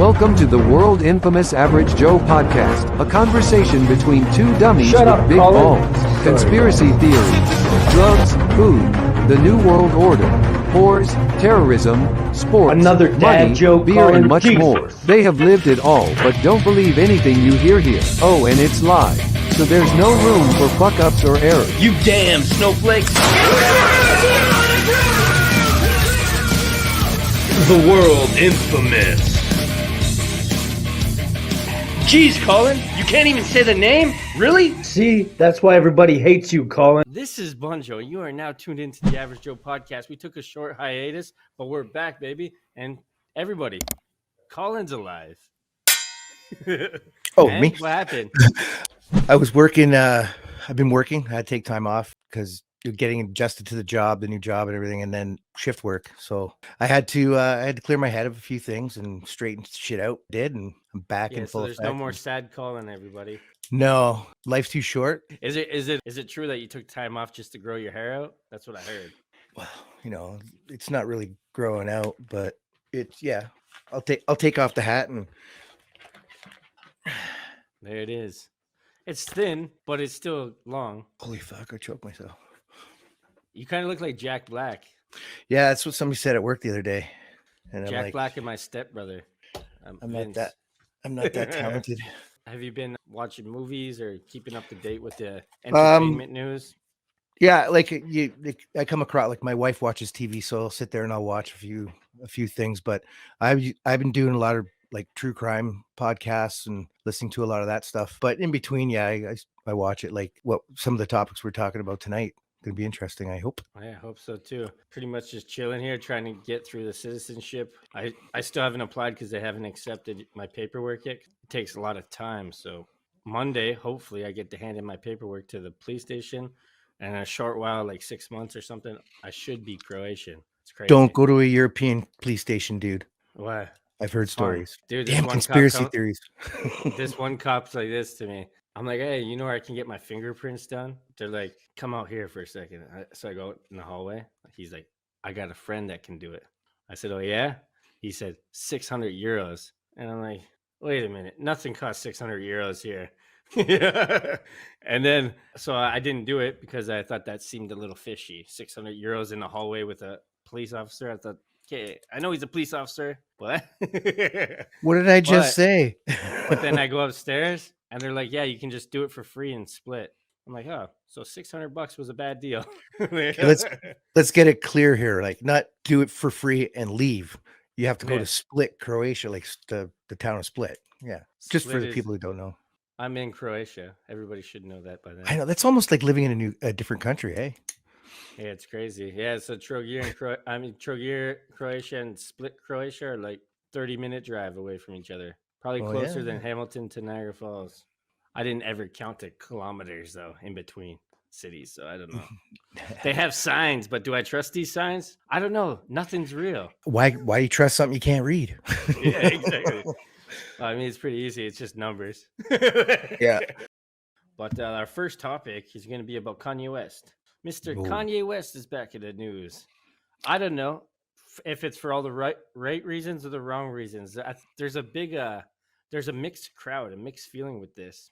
Welcome to the world infamous Average Joe podcast, a conversation between two dummies with big balls. Conspiracy theories, drugs, food, the new world order, whores, terrorism, sports, another dad money, joke, beer, Colin. and much Jesus. more. They have lived it all, but don't believe anything you hear here. Oh, and it's live, so there's no room for fuck-ups or errors. You damn snowflakes. The world infamous. Jeez, Colin, you can't even say the name? Really? See, that's why everybody hates you, Colin. Thisisbunjo. You are now tuned into the Average Joe podcast. We took a short hiatus, but we're back, baby. And everybody, Colin's alive. Oh, Man, me? What happened? I was working. I've been working. I had to take time off because you're getting adjusted to the job, the new job, and everything, and then shift work. So I had to clear my head of a few things and straighten shit out. Did, and I'm back in full so there's effect. no more sad Colin, everybody. No, life's too short. Is it true that you took time off just to grow your hair out? That's what I heard. Well, it's not really growing out, but it's I'll take off the hat and There it is. It's thin, but it's still long. holy fuck, I choked myself. You kind of look like Jack Black. Yeah, that's what somebody said at work the other day, and Jack I'm like, Black and my stepbrother. I'm not Vince. that. I'm not that talented. Have you been watching movies or keeping up to date with the entertainment news? Yeah, I come across, like, my wife watches TV, so I'll sit there and I'll watch a few things. But I've been doing a lot of like true crime podcasts and listening to a lot of that stuff. But in between, I watch it. Like what some of the topics we're talking about tonight gonna be interesting. I hope. I hope so too. Pretty much just chilling here, trying to get through the citizenship. I still haven't applied because they haven't accepted my paperwork yet. It takes a lot of time. So Monday, hopefully, I get to hand in my paperwork to the police station. And in a short while, like 6 months or something, I should be Croatian. It's crazy. Don't go to a European police station, dude. Why? I've heard stories. Dude, Damn conspiracy theories. This one cop's like this to me. I'm like, hey, you know where I can get my fingerprints done? They're like, come out here for a second. So I go in the hallway. He's like, I got a friend that can do it. I said, oh, yeah? He said, 600 euros. And I'm like, wait a minute. Nothing costs 600 euros here. And then, so I didn't do it because I thought that seemed a little fishy. 600 euros in the hallway with a police officer. I thought, okay, I know he's a police officer, but What did I just say? But then I go upstairs and they're like, yeah, you can just do it for free and split. I'm like, oh, so $600 was a bad deal. Let's get it clear here. Like, not do it for free and leave. You have to go to Split, Croatia, like the town of Split. Yeah, just for the people who don't know. I'm in Croatia. Everybody should know that by then. I know, that's almost like living in a different country, eh? Yeah, it's crazy. Yeah, so Trogir, Croatia, and Split, Croatia are like 30-minute drive away from each other. Probably closer than Hamilton to Niagara Falls. I didn't ever count the kilometers though in between cities, so I don't know. They have signs, but do I trust these signs? I don't know. Nothing's real. Why you trust something you can't read? Yeah, exactly. I mean, it's pretty easy. It's just numbers. Yeah. But our first topic is going to be about Kanye West. Mr. Kanye West is back in the news. I don't know if it's for all the right reasons or the wrong reasons. There's a mixed crowd, a mixed feeling with this.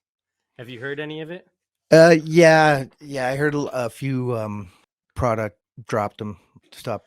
Have you heard any of it? Yeah. I heard a few product dropped them, stop.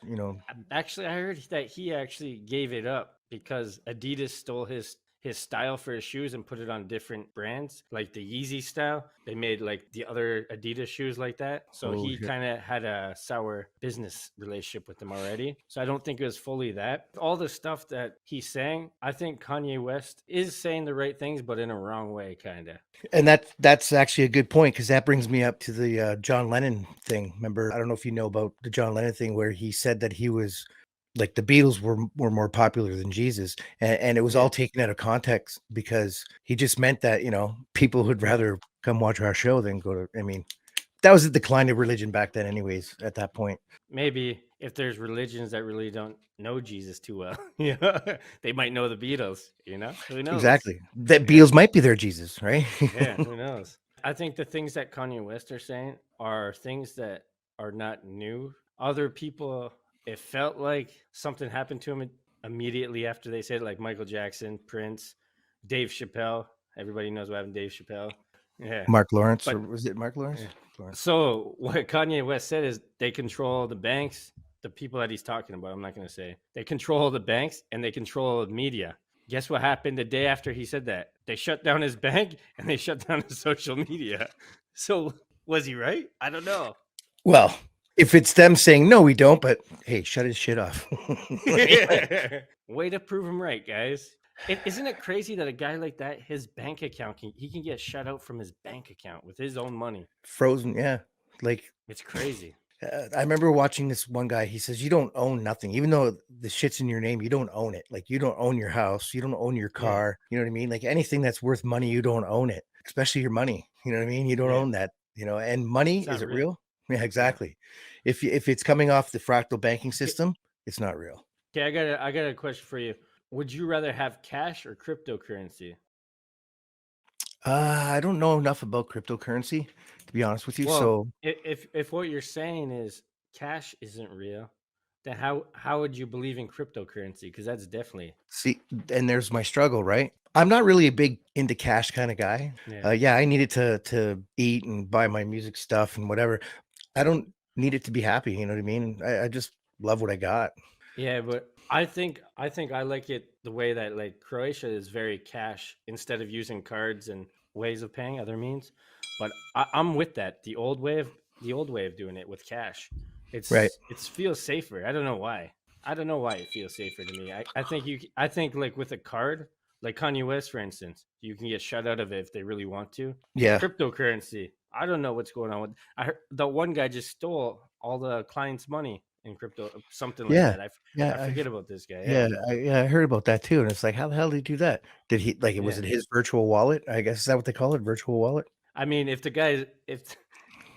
Actually, I heard that he actually gave it up because Adidas stole his style for his shoes and put it on different brands, like the Yeezy style. They made like the other Adidas shoes like that. So he kind of had a sour business relationship with them already. So I don't think it was fully that. All the stuff that he's saying, I think Kanye West is saying the right things, but in a wrong way, kind of. And that's actually a good point, because that brings me up to the John Lennon thing. Remember, I don't know if you know about the John Lennon thing, where he said that he was like the Beatles were more popular than Jesus. And it was all taken out of context, because he just meant that, people would rather come watch our show than go to, I mean, that was a decline of religion back then anyways, at that point. Maybe if there's religions that really don't know Jesus too well, they might know the Beatles, who knows? Exactly. That Beatles might be their Jesus, right? Yeah, who knows? I think the things that Kanye West are saying are things that are not new. Other people, it felt like something happened to him immediately after they said it, like Michael Jackson, Prince, Dave Chappelle. Everybody knows what happened to Dave Chappelle. Yeah. Mark Lawrence, But or was it Mark Lawrence? yeah. Lawrence. So what Kanye West said is they control the banks, the people that he's talking about. I'm not going to say. They control the banks and they control the media. Guess what happened the day after he said that? They shut down his bank and they shut down his social media. So was he right? I don't know. Well, if it's them saying no, we don't, but hey, shut his shit off. Way to prove him right, guys. Isn't it crazy that a guy like that, his bank account he can get shut out from his bank account with his own money? Frozen, yeah. Like It's crazy. I remember watching this one guy. He says, "You don't own nothing, even though the shit's in your name. You don't own it. Like you don't own your house, you don't own your car. You know what I mean? Like anything that's worth money, you don't own it. Especially your money. You know what I mean? You don't own that. You know. And money, It's not is it real. real? Yeah, exactly. If it's coming off the fractal banking system, it's not real. Okay, I got a question for you. Would you rather have cash or cryptocurrency? I don't know enough about cryptocurrency, to be honest with you. Well, So if what you're saying is cash isn't real, then how would you believe in cryptocurrency? Because that's definitely see, and there's my struggle, right? I'm not really a big into cash kind of guy. yeah. Yeah, I need it to eat and buy my music stuff and whatever. I don't need it to be happy. You know what I mean? I just love what I got. Yeah, but I think I like it the way that like Croatia is very cash instead of using cards and ways of paying other means. But I'm with that. The old way of doing it with cash. Right. It feels safer. I don't know why. I don't know why it feels safer to me. I think like with a card, like Kanye West, for instance, you can get shut out of it if they really want to. Yeah. Cryptocurrency. I don't know what's going on with. I heard the one guy just stole all the clients' money in crypto, something like Yeah. that. Yeah. I forget about this guy. Yeah. I heard about that too. And it's like, how the hell did he do that? Did he like it? Was Yeah. it his virtual wallet? I guess is that what they call it? Virtual wallet? I mean, if the guy, if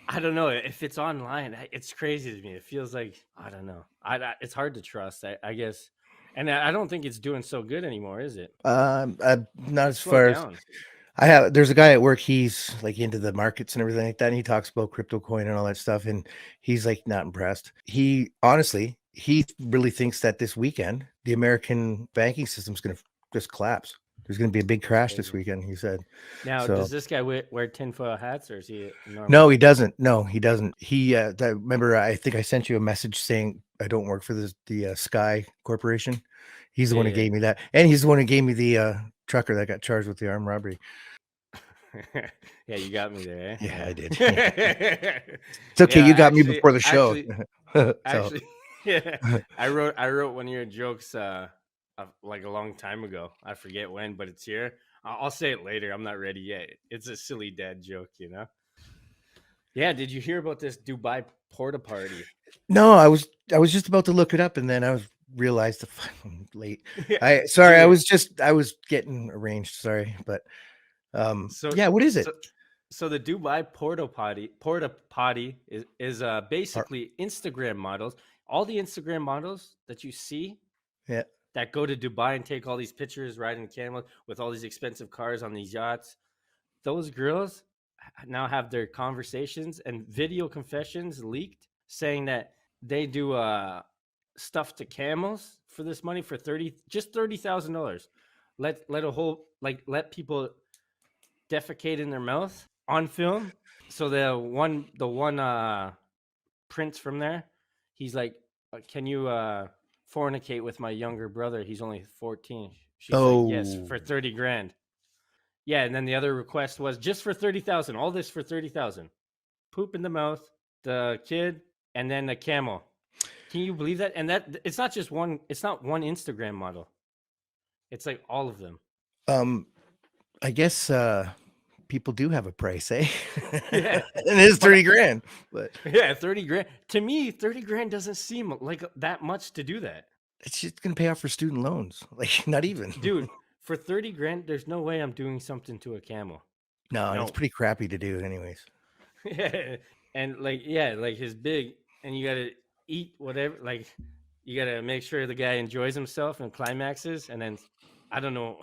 I don't know if it's online, it's crazy to me. It feels like I don't know. It's hard to trust. I guess, and I don't think it's doing so good anymore, is it? Not as Slow far as down. there's a guy at work, he's like into the markets and everything like that. And he talks about crypto coin and all that stuff. And he's like not impressed. He really thinks that this weekend, the American banking system is going to just collapse. There's going to be a big crash this Crazy. weekend, he said. Now, So does this guy wear tinfoil hats, or is he normal? no, he doesn't. No, he doesn't. Remember, I think I sent you a message saying I don't work for the Sky Corporation. He's the one who gave me that. And he's the one who gave me the trucker that got charged with the armed robbery. Yeah, you got me there. Eh? Yeah, I did. It's okay. You got me before the show. Actually, yeah, I wrote one of your jokes like a long time ago. I forget when, but it's here. I'll say it later. I'm not ready yet. It's a silly dad joke, you know. Yeah, did you hear about this Dubai Porta party? No, I was just about to look it up, and then I realized I'm late. Yeah, Sorry, dude. I was getting arranged. Sorry, but So yeah, what is it? So the Dubai Porta Potty is basically Instagram models. All the Instagram models that you see Yeah. that go to Dubai and take all these pictures riding camels with all these expensive cars on these yachts. Those girls now have their conversations and video confessions leaked saying that they do stuff to camels for this money for $30,000. Let people defecate in their mouth on film. So the one prince from there, he's like, can you fornicate with my younger brother? He's only 14. She's like, yes, for 30 grand. Yeah, and then the other request was just for 30,000. All this for 30,000. Poop in the mouth, the kid, and then the camel. Can you believe that? And that it's not just one. It's not one Instagram model. It's like all of them. I guess people do have a price, eh? Yeah, and it's 30 grand. But yeah, 30 grand. To me, 30 grand doesn't seem like that much to do that. it's just gonna pay off for student loans. Like not even, Dude. For 30 grand, there's no way I'm doing something to a camel. No, it's pretty crappy to do, anyways. Yeah, and like his big, and you gotta eat whatever. Like you gotta make sure the guy enjoys himself and climaxes, and then I don't know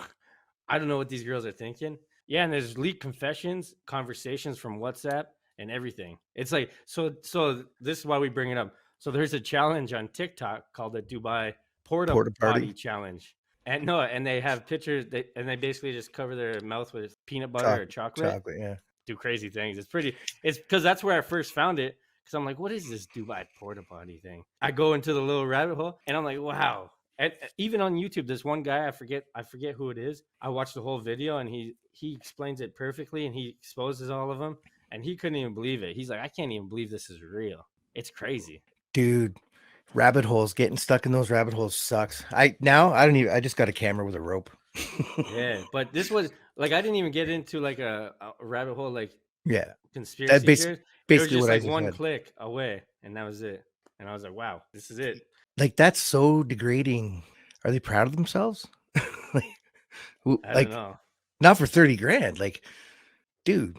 what these girls are thinking. Yeah, and there's leaked confessions, conversations from WhatsApp, and everything. It's like so. This is why we bring it up. So there's a challenge on TikTok called the Dubai porta Porta party? potty challenge. And no, and they have pictures. They basically just cover their mouth with peanut butter or chocolate. Chocolate, yeah. Do crazy things. It's pretty. It's because that's where I first found it. Because I'm like, what is this Dubai porta potty thing? I go into the little rabbit hole, and I'm like, wow. And even on YouTube, there's one guy I forget who it is. I watched the whole video, and he explains it perfectly, and he exposes all of them, and he couldn't even believe it. He's like, I can't even believe this is real. It's crazy, dude. Rabbit holes, getting stuck in those rabbit holes sucks. I just got a camera with a rope. Yeah, but this was like I didn't even get into like a rabbit hole like yeah, conspiracy theories. It was basically just what I like just one said. click away, and that was it. And I was like, wow, this is it. Like that's so degrading. Are they proud of themselves? like, I don't know. Not for 30 grand. Like, dude,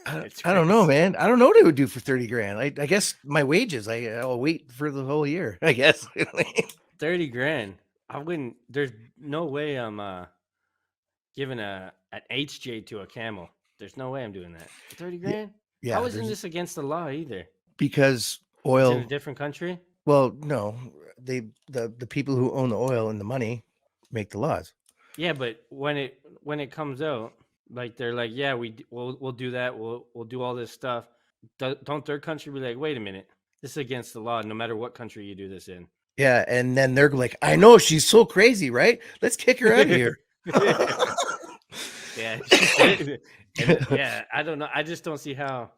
I It's don't know, crazy. man. I don't know what it would do for 30 grand. I guess my wages, I'll wait for the whole year, I guess. 30 grand. I wouldn't. There's no way I'm giving an HJ to a camel. There's no way I'm doing that. 30 grand? Yeah, How isn't this against the law either? because It's in oil. a different country? Well, no, the people who own the oil and the money make the laws. Yeah, but when it comes out, like they're like, yeah, we'll do that. We'll do all this stuff. Don't their country be like, wait a minute, this is against the law, no matter what country you do this in? Yeah, and then they're like, I know she's so crazy, right? Let's kick her out of here. Yeah, yeah. I don't know. I just don't see how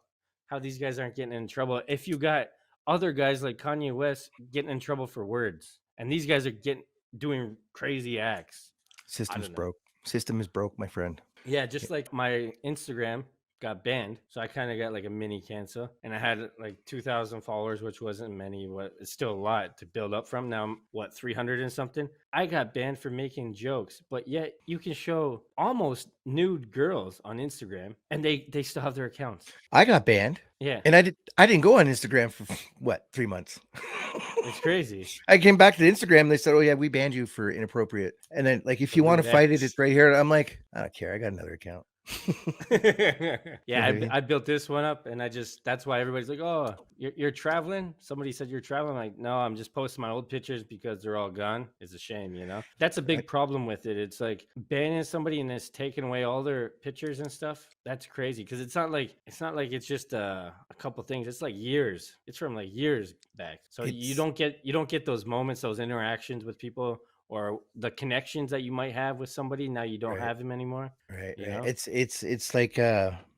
these guys aren't getting in trouble. If you got other guys like Kanye West getting in trouble for words, and these guys are doing crazy acts. System's broke. System is broke, my friend. Yeah, just like my Instagram got banned, so I kind of got like a mini cancel, and I had like 2,000 followers, which wasn't many, but it's still a lot to build up from. Now I'm 300 and something. I got banned for making jokes, but yet you can show almost nude girls on Instagram, and they still have their accounts. I got banned. Yeah, and I didn't go on Instagram for what 3 months. It's crazy. I came back to Instagram. They said, "Oh yeah, we banned you for inappropriate." And then like, if you want to fight it, it's right here. I'm like, I don't care. I got another account. Yeah, I built this one up, and that's why everybody's like, oh, you're traveling. Somebody said you're traveling. I'm like, no, I'm just posting my old pictures because they're all gone. It's a shame, that's a big problem with it. It's like banning somebody and it's taking away all their pictures and stuff. That's crazy, because it's not like it's just a couple things. It's like years. It's from like years back. So you don't get those moments, those interactions with people, or the connections that you might have with somebody. Now you don't have them anymore. Right. Know? It's like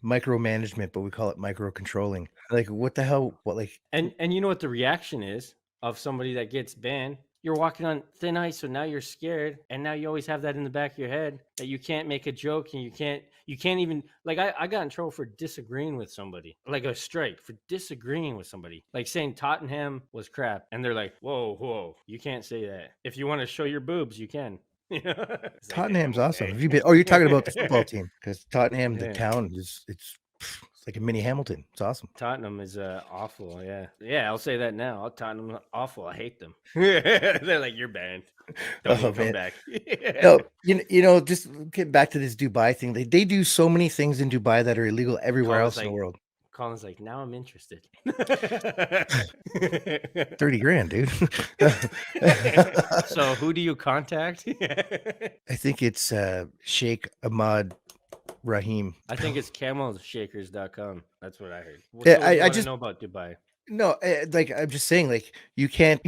micromanagement, but we call it micro controlling. Like, what the hell? What, like? And you know what the reaction is of somebody that gets banned? You're walking on thin ice, so now you're scared, and now you always have that in the back of your head that you can't make a joke, and you can't even, like, I got in trouble for disagreeing with somebody, like a strike for disagreeing with somebody, like saying Tottenham was crap, and they're like, whoa, you can't say that. If you want to show your boobs, you can. Tottenham's awesome. Have you been? Oh, you're talking about the football team, because Tottenham, the town, it's like a mini Hamilton. It's awesome. Tottenham is awful. Yeah. I'll say that now. Tottenham's awful. I hate them. They're like, you're banned. Don't come back. No, just get back to this Dubai thing. They do so many things in Dubai that are illegal everywhere else in the world. Colin's like, now I'm interested. 30 grand, dude. So who do you contact? I think it's Sheikh Ahmad Rahim. I think it's camelshakers.com. That's what I heard. I just know about Dubai. No, like, I'm just saying, like, you can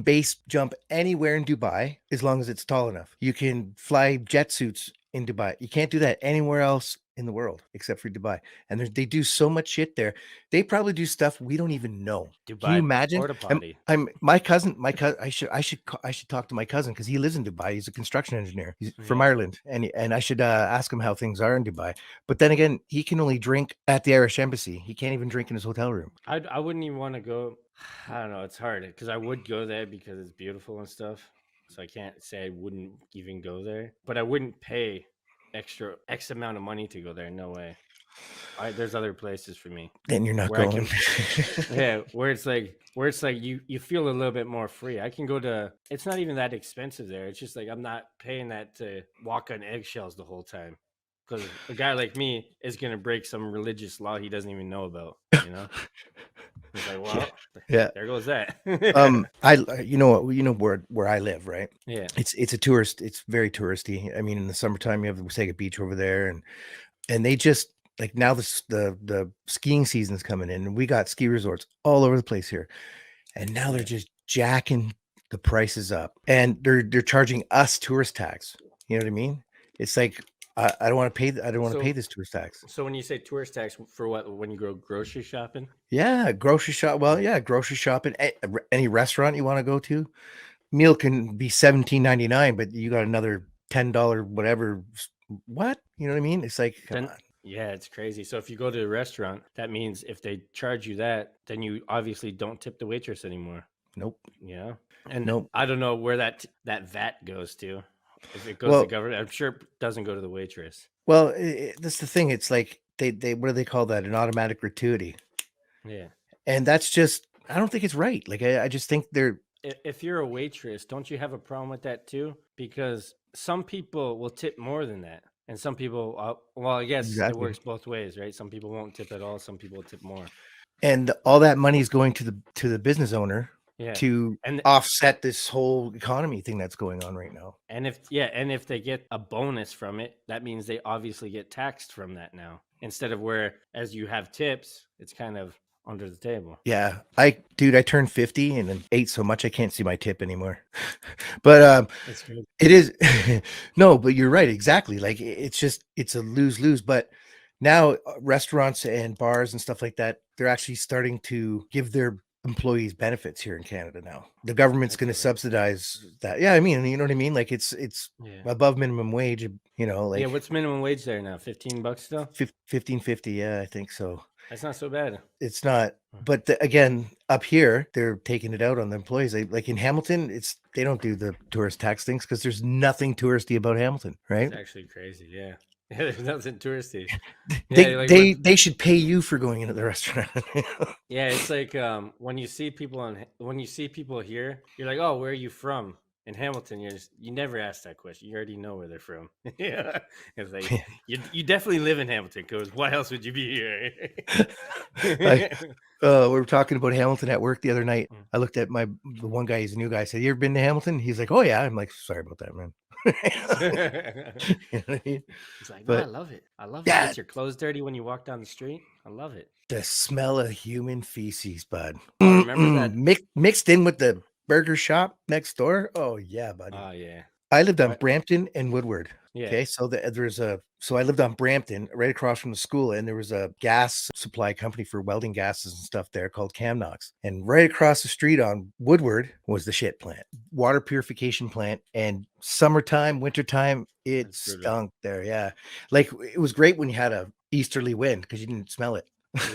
base jump anywhere in Dubai as long as it's tall enough. You can fly jet suits in Dubai. You can't do that anywhere else in the world except for Dubai. And they do so much shit there. They probably do stuff we don't even know. Dubai, can you imagine? porta potty. My cousin. I should talk to my cousin, because he lives in Dubai. He's a construction engineer. He's from Ireland, and I should ask him how things are in Dubai. But then again, he can only drink at the Irish embassy. He can't even drink in his hotel room. I wouldn't even want to go. I don't know. It's hard, because I would go there because it's beautiful and stuff. So I can't say I wouldn't even go there, but I wouldn't pay X amount of money to go there. No way. There's other places for me. Then you're not going. Where it's like you feel a little bit more free. I can go to. It's not even that expensive there. It's just like I'm not paying that to walk on eggshells the whole time. because a guy like me is gonna break some religious law he doesn't even know about. He's like, well, Yeah. there goes that. Where I live, right? Yeah. It's a tourist. It's very touristy. I mean, in the summertime, you have the Wasaga Beach over there, and they just like now the skiing season's coming in, and we got ski resorts all over the place here, and now they're just jacking the prices up, and they're charging us tourist tax. You know what I mean? It's like I don't want to pay. I don't want to pay this tourist tax. So when you say tourist tax for what? When you go grocery shopping? Yeah, grocery shop. Well, yeah, grocery shopping. Any restaurant you want to go to, meal can be $17.99, but you got another $10 whatever. What? You know what I mean? It's like, come on. Yeah, it's crazy. So if you go to a restaurant, that means if they charge you that, then you obviously don't tip the waitress anymore. Nope. Yeah. And nope. I don't know where that VAT goes to. If it goes to government, I'm sure it doesn't go to the waitress. Well, that's the thing. It's like they what do they call that? An automatic gratuity. Yeah. And that's just, I don't think it's right. Like, I just think they're. If you're a waitress, don't you have a problem with that too? Because some people will tip more than that. And some people, well, I guess it works both ways, right? Some people won't tip at all. Some people tip more. And all that money is going to the business owner to offset this whole economy thing that's going on right now. And if they get a bonus from it, that means they obviously get taxed from that now. Instead of where, as you have tips, it's kind of under the table. Yeah. I turned 50 and ate so much I can't see my tip anymore. But it is no, but you're right, exactly. Like it's a lose-lose. But now restaurants and bars and stuff like that, they're actually starting to give their employees benefits here in Canada now. The government's going to subsidize that. Yeah, I mean, you know what I mean? Like it's above minimum wage, like. Yeah, what's minimum wage there now? $15 still? $15.50, yeah, I think so. That's not so bad. It's not, but again, up here they're taking it out on the employees. Like in Hamilton, they don't do the tourist tax things because there's nothing touristy about Hamilton, right? It's actually crazy, yeah. Yeah, there's nothing touristy. They should pay you for going into the restaurant. Yeah, it's like when you see people here, you're like, oh, where are you from? In Hamilton, you never ask that question. You already know where they're from. Yeah, it's like you definitely live in Hamilton because why else would you be here? We were talking about Hamilton at work the other night. I looked at the one guy. He's a new guy. I said, "You ever been to Hamilton?" He's like, "Oh yeah." I'm like, "Sorry about that, man." You know what I mean? He's like, "No, I love it. I love it. Gets your clothes dirty when you walk down the street. I love it. The smell of human feces, bud. Oh, remember that mixed in with the burger shop next door. Oh yeah, buddy. Oh yeah. I lived on Brampton and Woodward. Yeah. Okay, so I lived on Brampton, right across from the school, and there was a gas supply company for welding gases and stuff there called Camnox. And right across the street on Woodward was the shit plant, water purification plant. And summertime, wintertime, it stunk there. Yeah, like it was great when you had a easterly wind because you didn't smell it.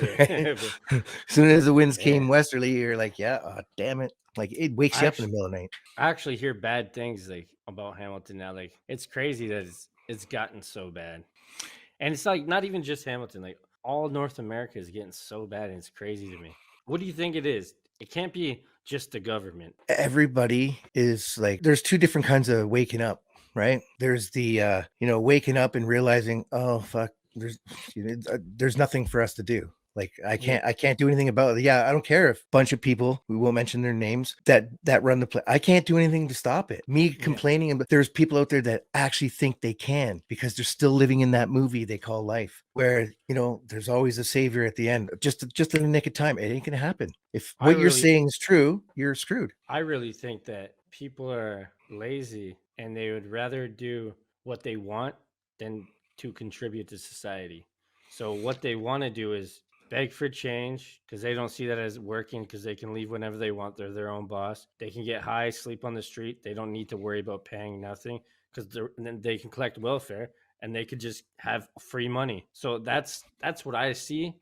Yeah. As soon as the winds came westerly, you're like, oh, damn it. Like it wakes you up in the middle of the night. I actually hear bad things like about Hamilton now. Like it's crazy that it's gotten so bad. And it's like not even just Hamilton, like all North America is getting so bad and it's crazy to me. What do you think it is? It can't be just the government. Everybody is like, there's two different kinds of waking up, right? There's the waking up and realizing, oh fuck, there's nothing for us to do. Like I can't do anything about it. Yeah, I don't care if a bunch of people, we won't mention their names, that run the play. I can't do anything to stop it. Me complaining, but there's people out there that actually think they can because they're still living in that movie they call life, where there's always a savior at the end, just in the nick of time. It ain't gonna happen. If what you're saying is true, you're screwed. I really think that people are lazy and they would rather do what they want than to contribute to society. So what they want to do is beg for change because they don't see that as working because they can leave whenever they want. They're their own boss. They can get high, sleep on the street. They don't need to worry about paying nothing because then they can collect welfare and they could just have free money. So that's what I see.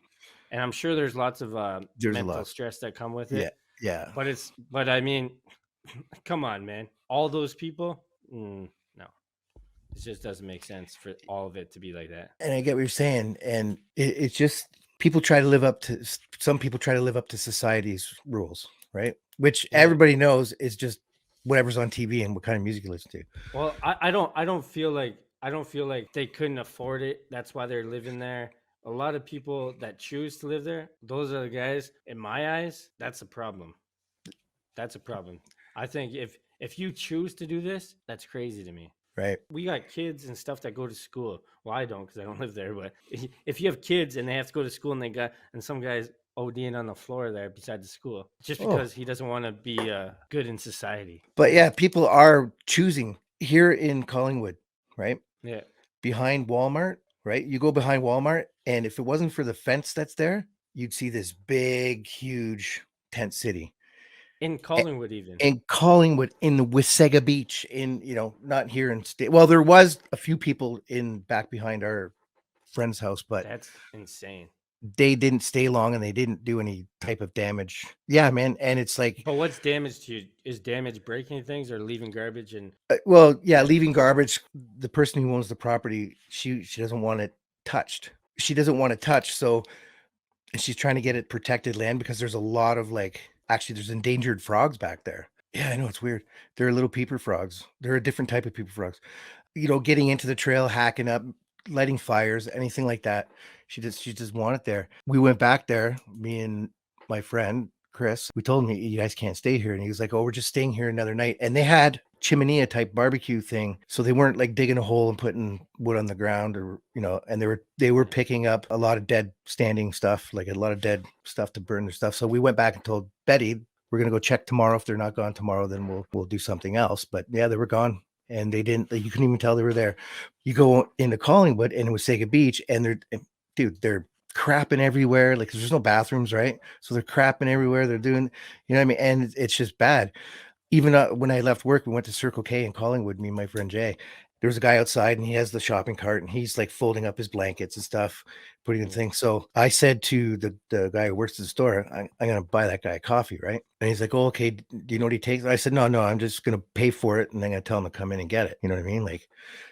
And I'm sure there's lots of mental stress that come with it. Yeah. But I mean, come on, man. All those people, no. It just doesn't make sense for all of it to be like that. And I get what you're saying. And it's just, some people try to live up to society's rules, right? Which everybody knows is just whatever's on TV and what kind of music you listen to. Well, I don't feel like I don't feel like they couldn't afford it. That's why they're living there. A lot of people that choose to live there, those are the guys, in my eyes, that's a problem. That's a problem. I think if you choose to do this, that's crazy to me. Right. We got kids and stuff that go to school. Well, I don't because I don't live there. But if you have kids and they have to go to school and some guys ODing on the floor there beside the school just Oh. because he doesn't want to be good in society. But yeah, people are choosing here in Collingwood, right? Yeah. Behind Walmart, right? You go behind Walmart, and if it wasn't for the fence that's there, you'd see this big, huge tent city. In Collingwood, even. In Collingwood, in the Wasaga Beach, not here in state. Well, there was a few people in back behind our friend's house, but That's insane. they didn't stay long and they didn't do any type of damage. Yeah, man. And it's like, But what's damage to you? Is damage breaking things or leaving garbage? And leaving garbage. The person who owns the property, she doesn't want it touched. She doesn't want it touched. So she's trying to get it protected land because there's a lot of there's endangered frogs back there. Yeah, I know, it's weird. They're little peeper frogs. They're a different type of peeper frogs. Getting into the trail, hacking up, lighting fires, anything like that. She just want it there. We went back there, me and my friend Chris. We told him, you guys can't stay here. And he was like, oh, we're just staying here another night. And they had chimenea type barbecue thing. So they weren't like digging a hole and putting wood on the ground or, and they were picking up a lot of dead standing stuff, like a lot of dead stuff to burn their stuff. So we went back and told Betty, we're going to go check tomorrow. If they're not gone tomorrow, then we'll do something else. But yeah, they were gone. And they didn't, you couldn't even tell they were there. You go into Collingwood and it was Wasaga Beach, and they're crapping everywhere. Like, there's no bathrooms, right? So they're crapping everywhere. They're doing, you know what I mean? And it's just bad. Even when I left work, we went to Circle K in Collingwood, me and my friend Jay. There was a guy outside and he has the shopping cart and he's like folding up his blankets and stuff, putting in things. So I said to the guy who works at the store, I'm going to buy that guy a coffee, right? And he's like, oh, okay. Do you know what he takes? I said, no, I'm just going to pay for it. And then I'm going to tell him to come in and get it. You know what I mean? Like,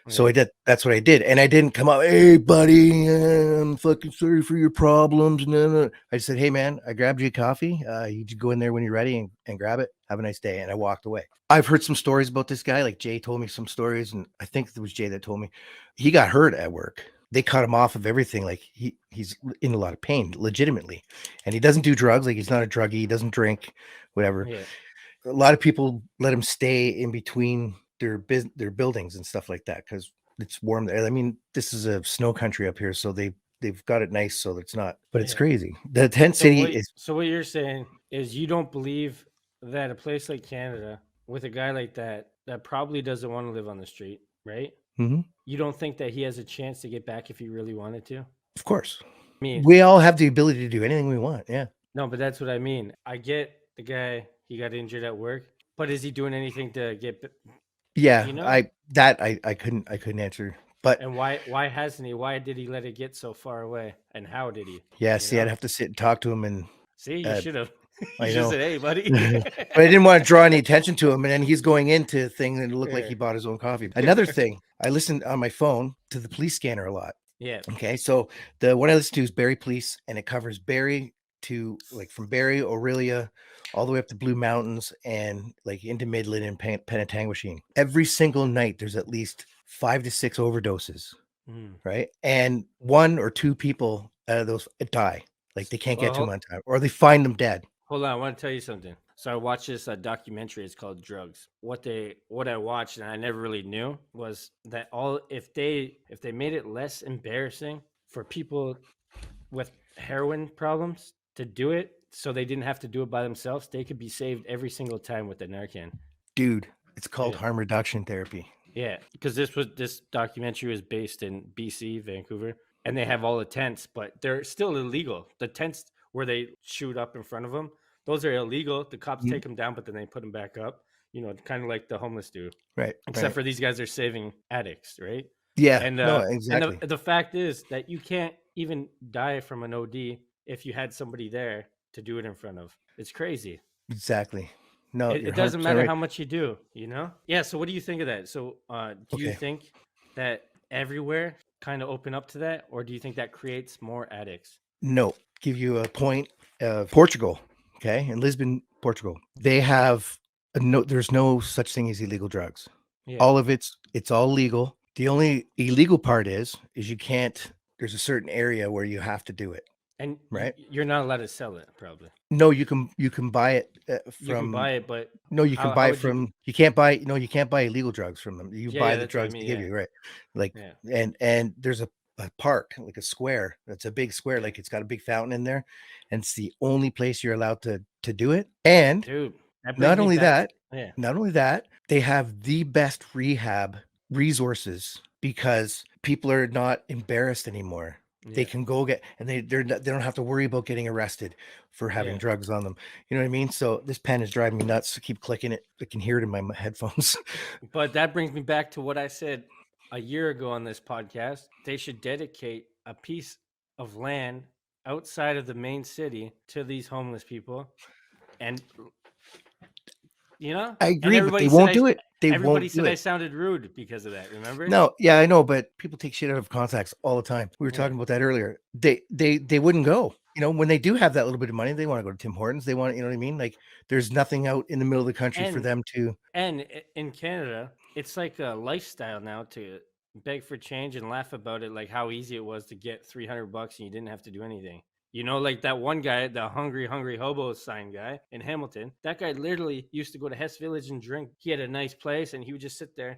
so I did. That's what I did. And I didn't come up, hey, buddy, I'm fucking sorry for your problems. No. I said, hey, man, I grabbed you a coffee. You just go in there when you're ready and grab it. Have a nice day. And I walked away. I've heard some stories about this guy. Like, Jay told me some stories. And I think it was Jay that told me he got hurt at work. They cut him off of everything. Like, he's in a lot of pain, legitimately. And he doesn't do drugs. Like, he's not a druggie. He doesn't drink, whatever. Yeah. A lot of people let him stay in between their buildings and stuff like that because it's warm there. I mean, this is a snow country up here, so they've got it nice, so it's not. But it's crazy. The tent city is. So what you're saying is you don't believe that a place like Canada with a guy like that probably doesn't want to live on the street, right? Mm-hmm. You don't think that he has a chance to get back if he really wanted to? Of course. I mean, we all have the ability to do anything we want. Yeah. No, but that's what I mean. I get the guy, he got injured at work, but is he doing anything to get? Yeah, I couldn't answer. But and why hasn't he? Why did he let it get so far away? And how did he? Yeah, see, I'd have to sit and talk to him and see. You should have. I just said, hey, buddy. But I didn't want to draw any attention to him, and then he's going into things and it looked like he bought his own coffee. Another thing, I listened on my phone to the police scanner a lot. Yeah. Okay, so the one I listen to is Barrie Police, and it covers Barrie to from Barrie, Orillia, all the way up to Blue Mountains and like into Midland and Penetanguishene. Every single night, there's at least 5 to 6 overdoses, right? And 1 or 2 people out of those die. Like, they can't get to them on time, or they find them dead. Hold on, I want to tell you something. So I watched this documentary. It's called Drugs. What I watched and I never really knew was that if they made it less embarrassing for people with heroin problems to do it, so they didn't have to do it by themselves, they could be saved every single time with the Narcan. Dude, it's called harm reduction therapy. Yeah, because this documentary was based in BC, Vancouver, and they have all the tents, but they're still illegal. The tents where they shoot up in front of them, those are illegal. The cops take them down, but then they put them back up. You know, kind of like the homeless do. Right. Except for these guys are saving addicts, right? Yeah. And no, exactly. And the fact is that you can't even die from an OD if you had somebody there to do it in front of. It's crazy. Exactly. No, it doesn't matter how much you do, you know? Yeah. So what do you think of that? So do you think that everywhere kind of open up to that, or do you think that creates more addicts? No. Give you a point of Portugal. Okay. In Lisbon, Portugal, they have there's no such thing as illegal drugs. Yeah. All of it's all legal. The only illegal part is you can't. There's a certain area where you have to do it. And Right. you're not allowed to sell it, probably. No, you can buy it You can from. buy it, but No, you can how buy would you? from. You can't buy. No, you can't buy illegal drugs from them. You buy Yeah, the that's what I drugs mean. they give Yeah, you, right? Like, yeah, and there's a park, like a square. That's a big square. Like it's got a big fountain in there, and it's the only place you're allowed to do it. And dude. That brings not me only back. that, Yeah, they have the best rehab resources because people are not embarrassed anymore. They yeah, can go get, and they don't have to worry about getting arrested for having yeah. drugs on them. You know what I mean? So this pen is driving me nuts. So keep clicking it. I can hear it in my headphones. But that brings me back to what I said a year ago on this podcast. They should dedicate a piece of land outside of the main city to these homeless people, and I and agree, but everybody they said won't do it. They everybody won't do said I it. sounded rude because of that. Remember? No, yeah, I know, but people take shit out of context all the time. We were Yeah. talking about that earlier. They wouldn't go. You know, when they do have that little bit of money, they want to go to Tim Hortons. They want, you know what I mean? Like, there's nothing out in the middle of the country for And them to. and in Canada, it's like a lifestyle now to beg for change and laugh about it, like how easy it was to get $300 and you didn't have to do anything. Like that one guy, the hungry hobo sign guy in Hamilton. That guy literally used to go to Hess Village and drink. He had a nice place, and he would just sit there.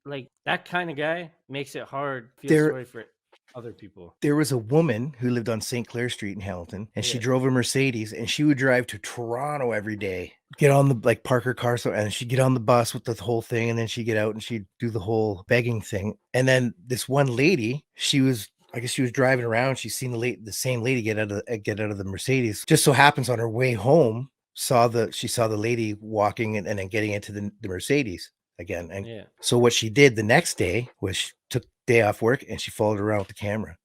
Like that kind of guy makes it hard. Feel There, sorry for other people. there was a woman who lived on St. Clair Street in Hamilton, and she Yeah. drove a Mercedes, and she would drive to Toronto every day. Get on the like park her car, so and she'd get on the bus with the whole thing, and then she'd get out and she'd do the whole begging thing. And then this one lady, I guess she was driving around. She's seen the same lady get out of the Mercedes. Just so happens on her way home, she saw the lady walking and then getting into the Mercedes again. And Yeah. so what she did the next day was she took day off work and she followed her around with the camera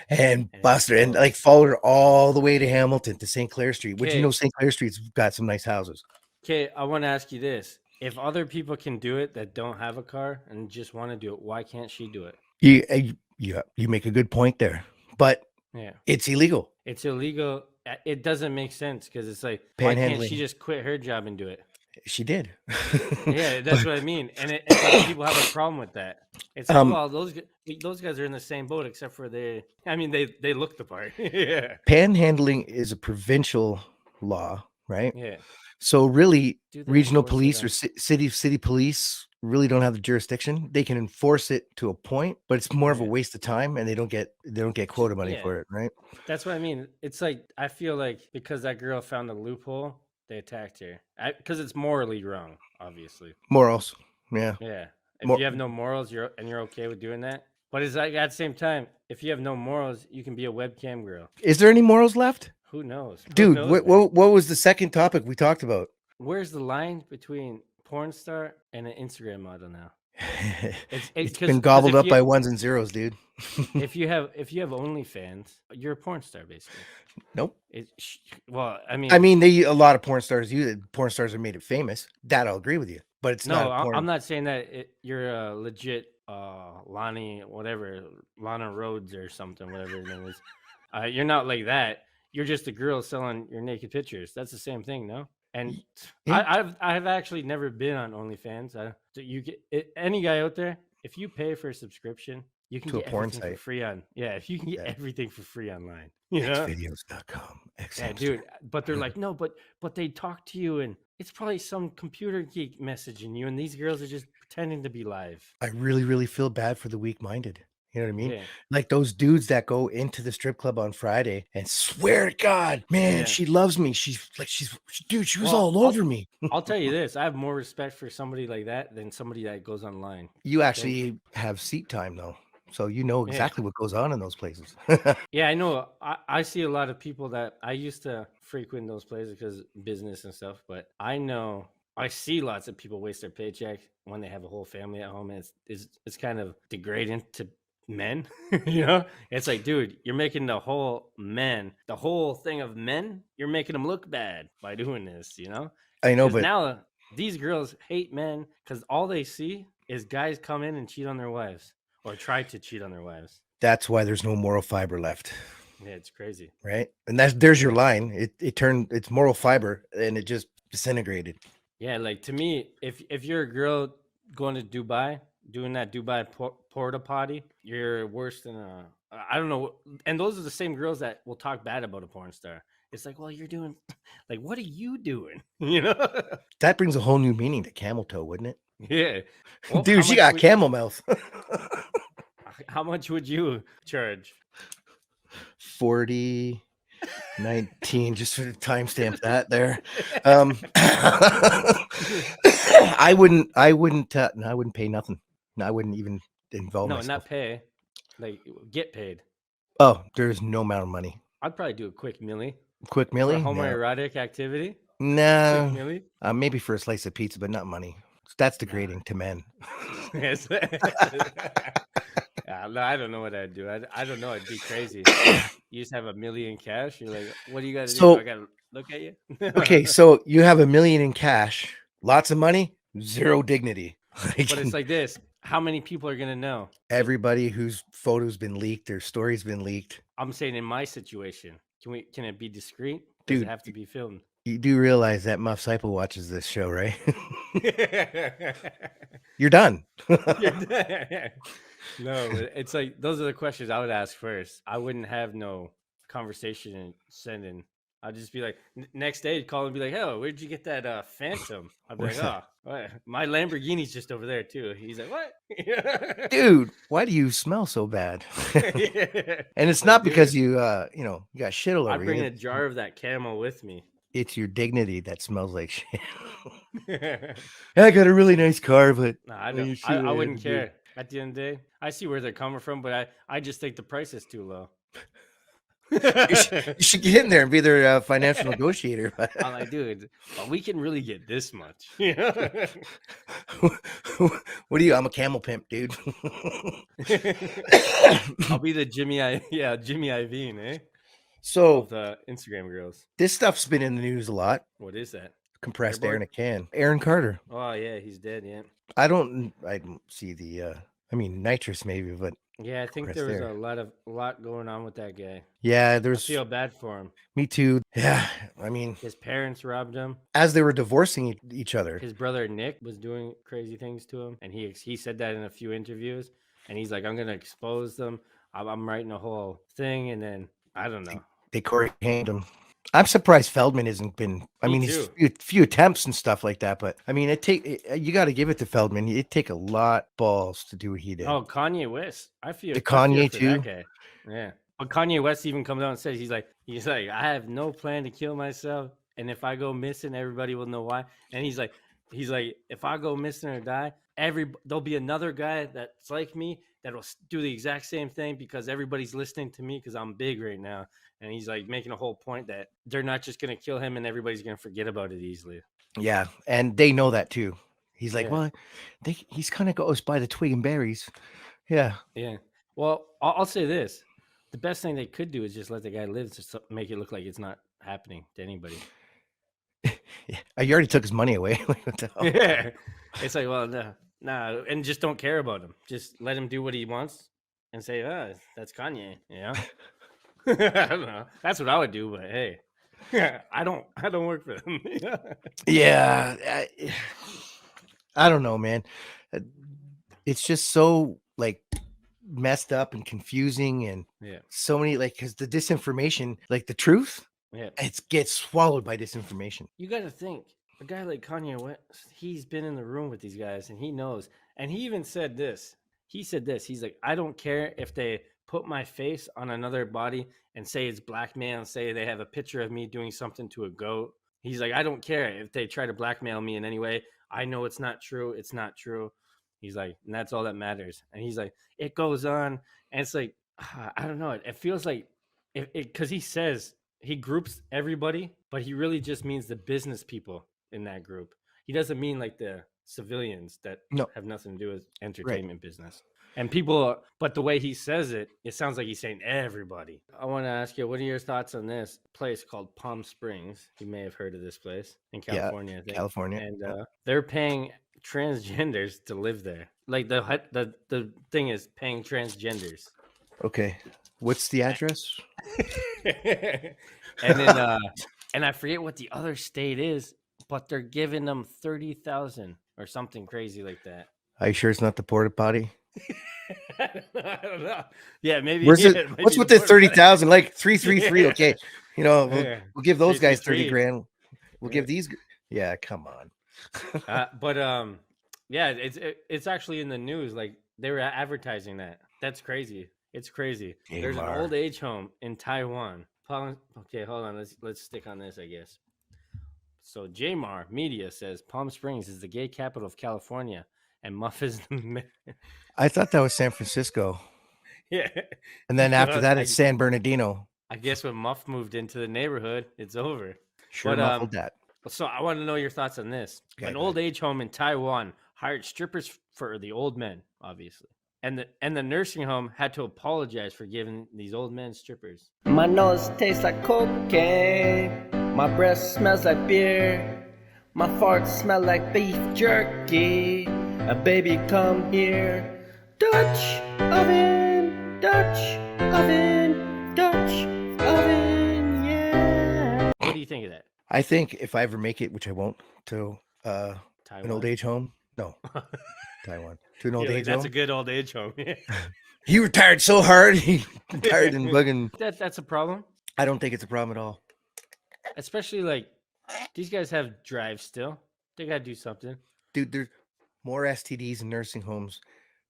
and busted her and like followed her all the way to Hamilton to St. Clair Street, which St. Clair Street's got some nice houses. Okay, I want to ask you this: if other people can do it that don't have a car and just want to do it, why can't she do it? You make a good point there, but Yeah, it's illegal. it's illegal. It doesn't make sense because it's like, why can't she just quit her job and do it? She did. Yeah, that's what I mean. And it's like people have a problem with that. It's like, well, those guys are in the same boat, except for they look the part. Yeah. Panhandling is a provincial law, right? Yeah. So really, Do they regional enforce it police on- or city police really don't have the jurisdiction. They can enforce it to a point, but it's more of a Yeah. waste of time, and they don't get quota money Yeah. for it, right? That's what I mean. It's like, I feel like because that girl found a loophole, they attacked her. Because it's morally wrong, obviously. Morals, yeah. Yeah. If you have no morals, you're okay with doing that. But it's like, at the same time, if you have no morals, you can be a webcam girl. Is there any morals left, Who knows? Who dude? knows, What was the second topic we talked about? Where's the line between porn star and an Instagram model now? It's been gobbled up by ones and zeros, dude. if you have OnlyFans, you're a porn star, basically. Nope. I mean, a lot of porn stars use it. Porn stars have made it famous. That I'll agree with you, but it's not. No, I'm not saying that you're a legit Lana Rhodes or something, whatever her name is. You're not like that. You're just a girl selling your naked pictures. That's the same thing, no? And Yeah. I've actually never been on OnlyFans. You get any guy out there, if you pay for a subscription, you can To a get porn everything site. for free on. Yeah, if you can get Yeah. everything for free online, you know? Xvideos.com. Yeah, dude. But they're like, no, but they talk to you, and it's probably some computer geek messaging you, and these girls are just pretending to be live. I really, really feel bad for the weak-minded. You know what I mean? Yeah. Like those dudes that go into the strip club on Friday and swear to God, man, Yeah. she loves me. She was Well, all over me. I'll tell you this: I have more respect for somebody like that than somebody that goes online. You actually have seat time though, so you know exactly what goes on in those places. Yeah, I know. I see a lot of people that I used to frequent those places because business and stuff, but I see lots of people waste their paycheck when they have a whole family at home, and it's kind of degrading to men. It's like, dude, you're making the whole thing of men, you're making them look bad by doing this. I know, 'Cause but now these girls hate men because all they see is guys come in and cheat on their wives or try to cheat on their wives. that's why there's no moral fiber left, Yeah, it's crazy. right? And there's your line. It's moral fiber, and it just disintegrated. Yeah, like to me, if you're a girl going to Dubai, doing that Dubai porta potty, you're worse than I don't know. And those are the same girls that will talk bad about a porn star. It's like, well, you're doing like, what are you doing? You know? That brings a whole new meaning to camel toe, wouldn't it? Yeah. Well, Dude, she got camel mouth. How much would you charge? 40, 19, just for the timestamp that there. I wouldn't pay nothing. No, I wouldn't even involve No, myself. not pay. Like get paid. Oh, there's no amount of money. I'd probably do a quick millie. Quick For millie? a No. homoerotic activity. No. Quick millie. Maybe for a slice of pizza, but not money. That's degrading to men. Yes. No, I don't know what I'd do. I don't know. It'd be crazy. You just have $1 million cash. You're like, what do you got to do? I got to look at you. Okay, so you have $1 million in cash, lots of money, zero dignity. But it's like this. How many people are gonna know? Everybody whose photo's been leaked, their story's been leaked. I'm saying in my situation, can it be discreet? Does Dude, it have to be filmed? You do realize that Muff Saipo watches this show, right? You're done. No, it's like those are the questions I would ask first. I wouldn't have no conversation and send in. I'd just be like, next day, call and be like, "Oh, where'd you get that Phantom?" I'd be like, "Oh, what? My Lamborghini's just over there too." He's like, "What?" Dude, why do you smell so bad? And it's not because you you got shit all over you. I bring a jar of that Camel with me. It's your dignity that smells like shit. I got a really nice car, but no, I wouldn't care. At the end of the day, I see where they're coming from, but I just think the price is too low. you should get in there and be their financial negotiator. I'm like, dude, we can really get this much. What are you? I'm a camel pimp, dude. I'll be the Jimmy Iovine, eh? So the Instagram girls. This stuff's been in the news a lot. What is that? Compressed air in a can. Aaron Carter. Oh yeah, he's dead. Yeah. I don't see the. I mean, nitrous maybe, but yeah, I think there was a lot going on with that guy. Yeah, I feel bad for him. Me too. Yeah, I mean, his parents robbed him as they were divorcing each other. His brother Nick was doing crazy things to him, and he said that in a few interviews. And he's like, "I'm gonna expose them. I'm writing a whole thing," and then I don't know. They Corey hanged him. I'm surprised Feldman hasn't been. I mean, he's few attempts and stuff like that, but I mean, you got to give it to Feldman. It take a lot balls to do what he did. Oh, Kanye West. I feel Kanye too. That guy. Yeah, but Kanye West even comes out and says he's like, I have no plan to kill myself, and if I go missing, everybody will know why. And he's like, if I go missing or die, there'll be another guy that's like me that'll do the exact same thing because everybody's listening to me because I'm big right now. And he's like making a whole point that they're not just going to kill him and everybody's going to forget about it easily. Yeah. And they know that too. He's like, well, he's kind of goes by the twig and berries. Yeah. Yeah. Well, I'll say this. The best thing they could do is just let the guy live to make it look like it's not happening to anybody. Yeah. You already took his money away. Yeah. It's like, well, no. And just don't care about him. Just let him do what he wants and say, that's Kanye. Yeah. I don't know. That's what I would do, but hey, I don't work for them. Yeah, I don't know, man. It's just so like messed up and confusing, and so many because the disinformation, like the truth, it gets swallowed by disinformation. You got to think a guy like Kanye West, he's been in the room with these guys, and he knows. And he even said this. He's like, I don't care if they put my face on another body and say it's blackmail and say they have a picture of me doing something to a goat. He's like, I don't care if they try to blackmail me in any way. I know it's not true. It's not true. He's like, and that's all that matters. And he's like, it goes on. And it's like, I don't know. It feels like because he says he groups everybody, but he really just means the business people in that group. He doesn't mean like the civilians that have nothing to do with entertainment business. And people, but the way he says it, it sounds like he's saying everybody. I want to ask you, what are your thoughts on this place called Palm Springs? You may have heard of this place in California, I think. California. And they're paying transgenders to live there. Like the thing is paying transgenders. Okay. What's the address? And then, and I forget what the other state is, but they're giving them $30,000 or something crazy like that. Are you sure it's not the porta potty? I don't know. Yeah, maybe. Where's yeah, it? it might What's be with the the porta potty. 30,000? Like 333. Yeah. Okay, you know Yeah. we'll give those guys 30 333. grand. We'll Yeah. give these. Yeah, come on. But yeah, it's actually in the news. Like they were advertising that. That's crazy. It's crazy. There's an Jamar. old age home in Taiwan. Okay, hold on. Let's stick on this, I guess. So Jamar Media says Palm Springs is the gay capital of California, and Muff is the I thought that was San Francisco, yeah. and then after Well, that it's San Bernardino. I guess when Muff moved into the neighborhood, it's over. Sure, But muffled that. so I want to know your thoughts on this. Okay, An go old age home in Taiwan hired strippers for the old men, obviously. And the nursing home had to apologize for giving these old men strippers. My nose tastes like cocaine. My breath smells like beer. My farts smell like beef jerky. A baby come here. Dutch oven, Dutch oven, Dutch oven, yeah. What do you think of that? I think if I ever make it, which I won't, to an Taiwan? old age home, no, Taiwan, to an old Yeah, like, age that's home. a good old age home. He retired so hard, he retired and bugging. That's a problem. I don't think it's a problem at all. Especially like these guys have drives still. They gotta do something. Dude, there's more STDs in nursing homes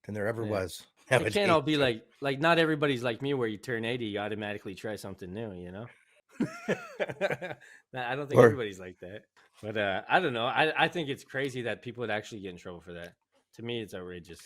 than there ever Yeah. was. It can't all be like not everybody's like me where you turn 80, you automatically try something new, you know? I don't think Or- everybody's like that. But I don't know. I think it's crazy that people would actually get in trouble for that. To me, it's outrageous.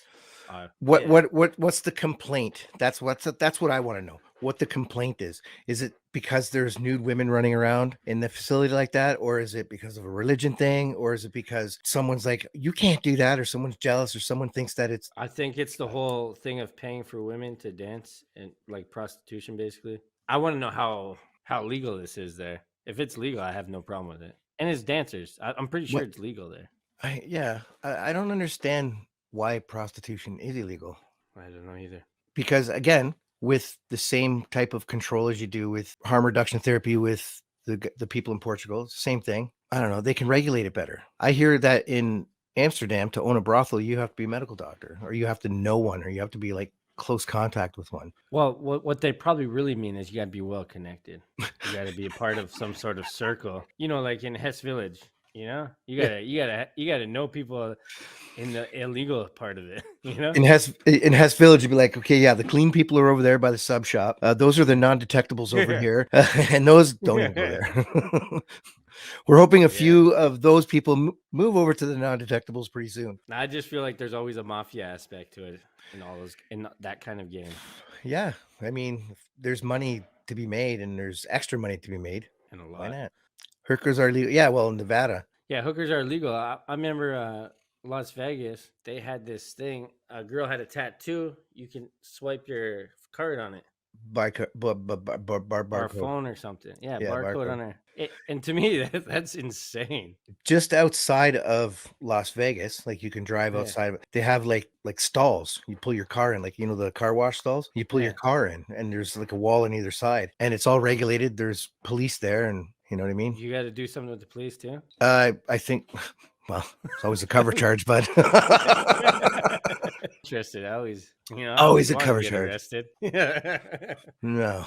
Yeah. What's the complaint? That's what I want to know. What the complaint is? Is it because there's nude women running around in the facility like that, or is it because of a religion thing, or is it because someone's like, you can't do that, or someone's jealous, or someone thinks that it's I think it's the whole thing of paying for women to dance and like prostitution, basically. I want to know how legal this is there. If it's legal, I have no problem with it. And it's dancers. I'm pretty sure it's legal there. I don't understand why prostitution is illegal. I don't know either. Because again, with the same type of control as you do with harm reduction therapy with the people in Portugal, it's the same thing. I don't know. They can regulate it better. I hear that in Amsterdam, to own a brothel, you have to be a medical doctor, or you have to know one, or you have to be like close contact with one. Well, what they probably really mean is you got to be well connected. You got to be a part of some sort of circle. You know, like in Hess Village. You know, you gotta know people in the illegal part of it. You know, In Hess Village, you'd be like, okay, yeah, the clean people are over there by the sub shop. Those are the non-detectables over here, and those don't even go there. We're hoping a few of those people move over to the non-detectables pretty soon. I just feel like there's always a mafia aspect to it in that kind of game. Yeah, I mean, if there's money to be made, and there's extra money to be made. And a lot. Why not? Hookers are legal. Yeah, well, in Nevada. Yeah, hookers are legal. I remember Las Vegas. They had this thing. A girl had a tattoo. You can swipe your card on it. Or phone or something. Yeah, barcode on her. And to me, that's insane. Just outside of Las Vegas, like you can drive outside of it. They have like stalls. You pull your car in, like, you know, the car wash stalls. You pull your car in, and there's like a wall on either side, and it's all regulated. There's police there, and you know what I mean. You got to do something with the police too. I think. Well, it's always a cover charge, but Interested. Always a cover charge. Arrested. No.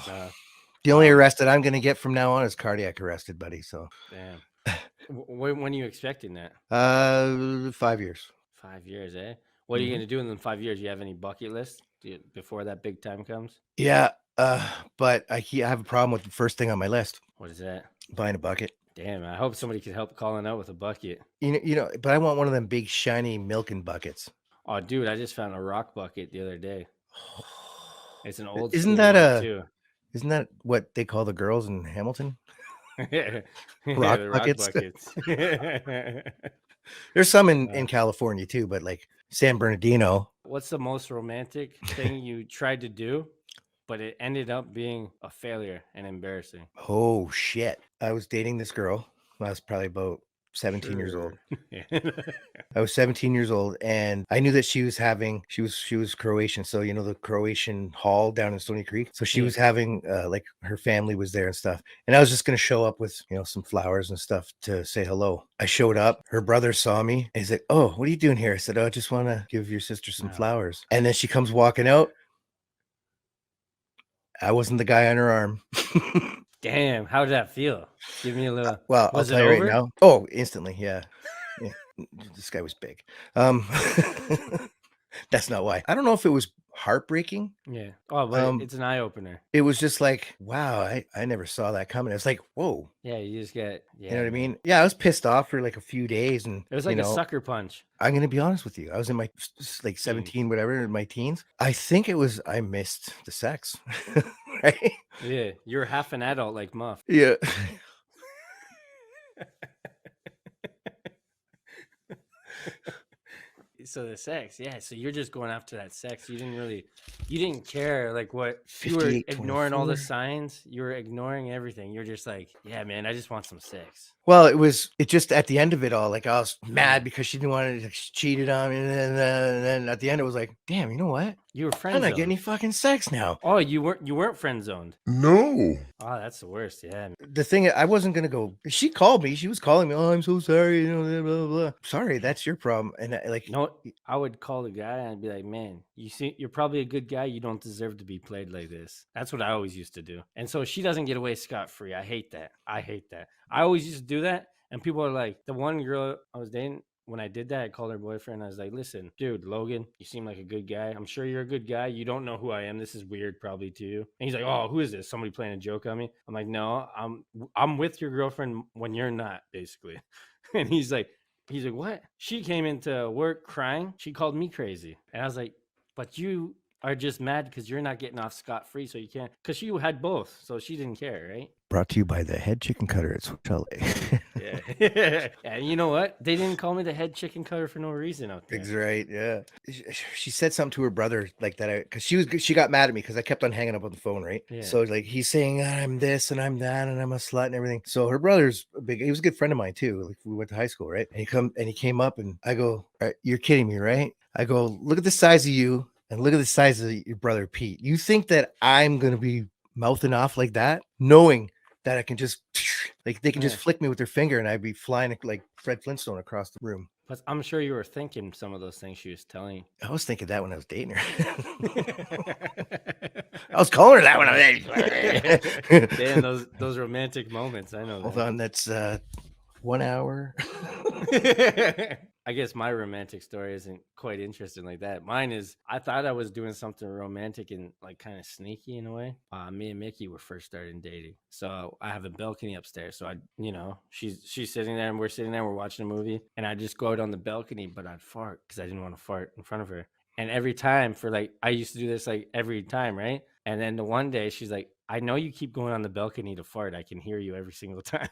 The only arrested I'm going to get from now on is cardiac arrested, buddy. So, damn. When are you expecting that? 5 years. 5 years, eh? What are you going to do in them 5 years? You have any bucket list before that big time comes? Yeah, but I have a problem with the first thing on my list. What is that? Buying a bucket. Damn, I hope somebody could help calling out with a bucket. You know, but I want one of them big shiny milking buckets. Oh, dude, I just found a rock bucket the other day. It's an old. Isn't that what they call the girls in Hamilton? Rock buckets. There's some in California too, but like San Bernardino. What's the most romantic thing you tried to do, but it ended up being a failure and embarrassing? Oh shit! I was dating this girl. I was probably about 17 years old. Yeah. I was 17 years old, and I knew that she was Croatian. So, you know, the Croatian hall down in Stony Creek. So she Yeah. was having, like, her family was there and stuff. And I was just going to show up with, you know, some flowers and stuff to say hello. I showed up. Her brother saw me. And he's like, "Oh, what are you doing here?" I said, "Oh, I just want to give your sister some Oh. flowers." And then she comes walking out. I wasn't the guy on her arm. Damn, how did that feel? Give me a little. Well, I'll Was it tell you right over? now. Oh, instantly. Yeah. Yeah. This guy was big. That's not why. I don't know if it was heartbreaking. Yeah. Oh, but Um, it's an eye opener. It was just like, wow, I never saw that coming. It's like, whoa, Yeah, you just get. Yeah, you know what I man. mean? Yeah, I was pissed off for like a few days, and It was you like a know, sucker punch. I'm gonna be honest with you. I was in my like 17, whatever, in my teens. I think it was I missed the sex, right? Yeah, you're half an adult like Muff. Yeah. So the sex, yeah. So you're just going after that sex. You didn't care like what you were 58, ignoring all the 24. signs. You were ignoring everything. You're just like, yeah, man, I just want some sex. Well, it just at the end of it all, like I was mad because she didn't want to, like, she cheated on me, and then at the end it was like, damn, you know what? You were I'm friend not getting any zoned. fucking sex now. Oh, you weren't friend zoned. No. Oh, that's the worst. Yeah. Man. The thing, I wasn't gonna go. She called me. She was calling me. "Oh, I'm so sorry." You know, blah blah blah. Sorry, that's your problem. And like, No, I would call the guy and be like, man, you see, you're probably a good guy. You don't deserve to be played like this. That's what I always used to do. And so she doesn't get away scot-free. I hate that. I always used to do that. And people are like, the one girl I was dating, when I did that, I called her boyfriend. I was like, listen, dude, Logan, you seem like a good guy. I'm sure you're a good guy. You don't know who I am. This is weird probably to you. And he's like, oh, who is this? Somebody playing a joke on me? I'm like, no, I'm with your girlfriend when you're not, basically. And he's like, what? She came into work crying. She called me crazy. And I was like, but you are just mad because you're not getting off scot-free, so you can't. Because she had both, so she didn't care, right? brought to you by the head chicken cutter at Switch LA. Yeah. And you know what? They didn't call me the head chicken cutter for no reason out there. That's right. Yeah. She said something to her brother like that because she got mad at me because I kept on hanging up on the phone, right? Yeah. So like he's saying I'm this and I'm that and I'm a slut and everything. So her brother's he was a good friend of mine too. Like we went to high school, right? And he came up and I go, "You're kidding me, right?" I go, "Look at the size of you and look at the size of your brother Pete. You think that I'm gonna be mouthing off like that, knowing that I can just like they can just flick me with their finger and I'd be flying like Fred Flintstone across the room." But I'm sure you were thinking some of those things she was telling you. I was thinking that when I was dating her. I was calling her that when I was dating her. Damn, those romantic moments. I know. Hold on, that's 1 hour. I guess my romantic story isn't quite interesting like that. Mine is, I thought I was doing something romantic and like kind of sneaky in a way. Me and Mickey were first starting dating. So I have a balcony upstairs. So she's sitting there and we're sitting there, we're watching a movie, and I just go out on the balcony, but I'd fart because I didn't want to fart in front of her. And every time I used to do this like every time, right? And then the one day she's like, "I know you keep going on the balcony to fart. I can hear you every single time."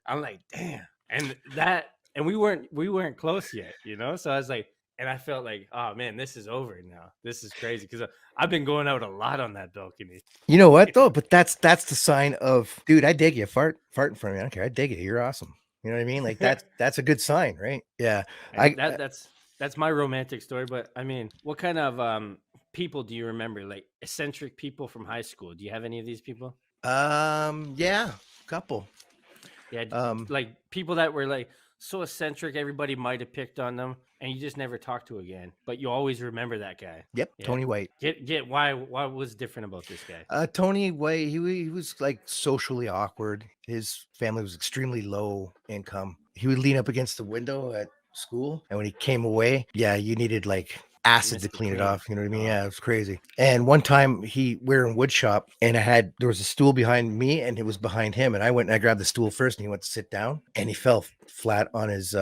I'm like, damn. And we weren't close yet, you know? So I was like, and I felt like, oh man, this is over now. This is crazy because I've been going out a lot on that balcony. You know what though? But that's the sign of, dude, I dig you. Fart in front of me. I don't care. I dig you. You're awesome. You know what I mean? Like that's a good sign, right? Yeah. That's my romantic story. But I mean, what kind of people do you remember? Like eccentric people from high school? Do you have any of these people? Yeah, couple. Yeah, like people that were like so eccentric, everybody might have picked on them, and you just never talk to again. But you always remember that guy. Yep, yeah. Tony White. Get why was different about this guy? Tony White, he was like socially awkward. His family was extremely low income. He would lean up against the window at school, and when he came away, yeah, you needed like acid to clean it off. You know what I mean? Yeah, it was crazy. And one time we're in wood shop and there was a stool behind me and it was behind him. And I went and I grabbed the stool first and he went to sit down and he fell flat on his,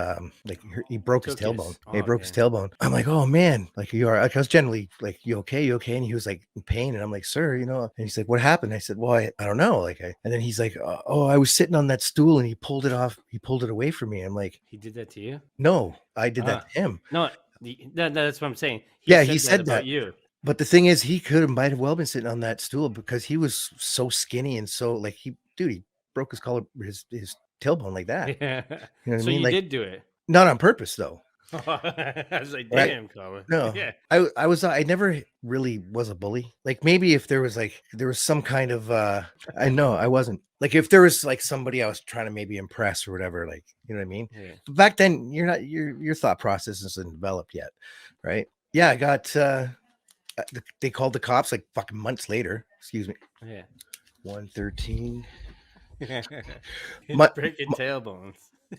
he broke his tailbone. He broke his tailbone. I'm like, oh man, like you are, like, I was generally like, you okay? You okay? And he was like in pain. And I'm like, sir, you know, and he's like, what happened? I said, well, I don't know. And then he's like, oh, I was sitting on that stool and he pulled it off. He pulled it away from me. I'm like, he did that to you? No, I did that to him. No. That's what I'm saying. He said that about you. But the thing is, he might have well been sitting on that stool because he was so skinny and so like he broke his tailbone like that. Yeah. You know what I So mean? you Like, did do it. not on purpose though. I was like, Right? damn, Colin. No, Yeah. I never really was a bully. Like maybe if there was some kind of I know I wasn't. Like if there was like somebody I was trying to maybe impress or whatever, like you know what I mean? Yeah. But back then your thought process isn't developed yet, right? Yeah, I got they called the cops like fucking months later. Excuse me. Yeah. 113 It's breaking tailbones.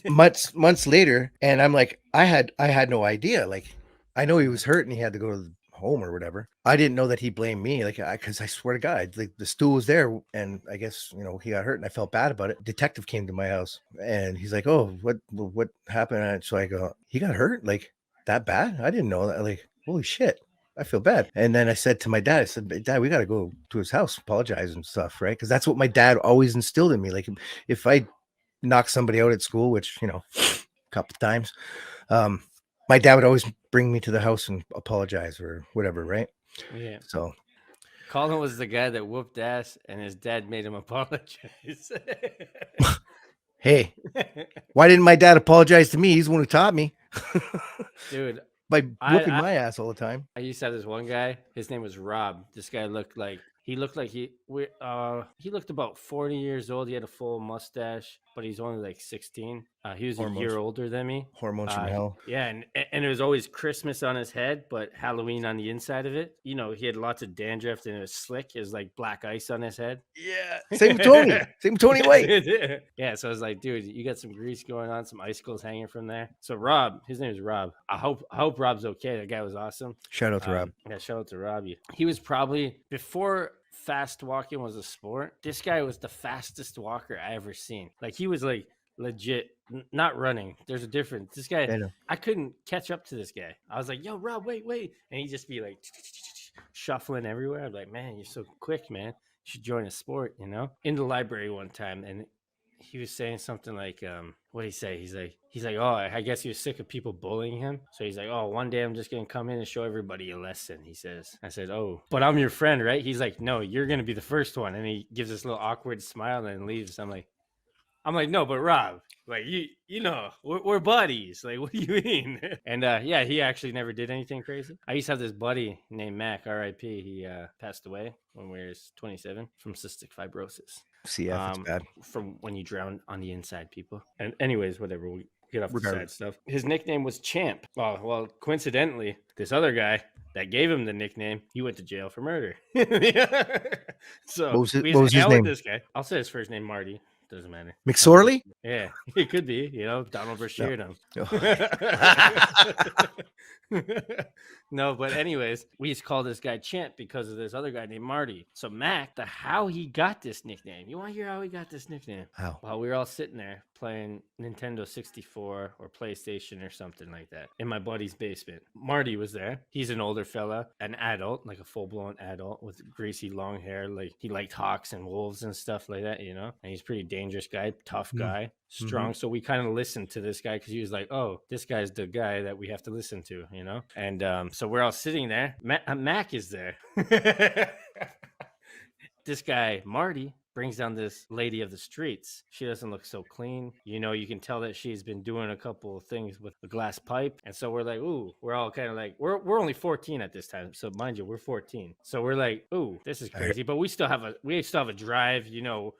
months later, and I'm like, I had no idea. Like, I know he was hurt and he had to go to the home or whatever. I didn't know that he blamed me, like, because I swear to God, like the stool was there, and I guess he got hurt, and I felt bad about it. Detective came to my house, and he's like, "Oh, what happened?" And so I go, "He got hurt, like that bad? I didn't know that. Like, holy shit." I feel bad. And then I said to my dad, I said, Dad, we got to go to his house, apologize and stuff, right? Because that's what my dad always instilled in me. Like, if I knock somebody out at school, which a couple times, my dad would always bring me to the house and apologize or whatever, right? Yeah. So Colin was the guy that whooped ass, and his dad made him apologize. hey, why didn't my dad apologize to me? He's the one who taught me. Dude, by whooping my ass all the time. I used to have this one guy. His name was Rob. This guy looked like he looked about 40 years old. He had a full mustache, but he's only like 16. He was a year older than me. Hormones from hell. Yeah, and it was always Christmas on his head, but Halloween on the inside of it. He had lots of dandruff and it was slick. It was like black ice on his head. Yeah, same Tony. Same Tony White. Yeah, so I was like, dude, you got some grease going on, some icicles hanging from there. So Rob, his name is Rob. I hope Rob's okay. That guy was awesome. Shout out to Rob. Yeah, shout out to Rob. He was probably, before fast walking was a sport, this guy was the fastest walker I ever seen. Like, he was like legit not running. There's a difference. This guy, I couldn't catch up to this guy. I was like, yo, Rob, wait, and he'd just be like shuffling everywhere. I'm like, man, you're so quick, man. You should join a sport. In the library one time, and he was saying something like, what did he say? He's like, oh, I guess he was sick of people bullying him. So he's like, oh, one day I'm just gonna come in and show everybody a lesson. He says. I said, oh, but I'm your friend, right? He's like, no, you're gonna be the first one. And he gives this little awkward smile and then leaves. I'm like, no, but Rob, like, we're buddies. Like, what do you mean? And yeah, he actually never did anything crazy. I used to have this buddy named Mac, R.I.P. He passed away when we were 27 from cystic fibrosis. CF, it's bad. From when you drown on the inside, people. And anyways, whatever, we get off the side stuff. His nickname was Champ. Well, coincidentally, this other guy that gave him the nickname, he went to jail for murder. So what was his name? This guy. I'll say his first name, Marty. Doesn't matter. McSorley? Yeah, it could be. Donald Brashear him. No, but anyways, we used to call this guy Champ because of this other guy named Marty. So Mac, how he got this nickname. You want to hear how he got this nickname? How? Well, we were all sitting there playing Nintendo 64 or PlayStation or something like that in my buddy's basement. Marty was there. He's an older fella, an adult, like a full-blown adult with greasy long hair. Like, he liked hawks and wolves and stuff like that, And he's a pretty dangerous guy, tough guy. Strong. So we kind of listened to this guy because he was like, oh, this guy's the guy that we have to listen to, And so we're all sitting there. Mac is there. This guy, Marty, brings down this lady of the streets. She doesn't look so clean. You can tell that she's been doing a couple of things with the glass pipe. And so we're like, ooh, we're all kind of like, we're only 14 at this time. So mind you, we're 14. So we're like, ooh, this is crazy. But we still have a drive,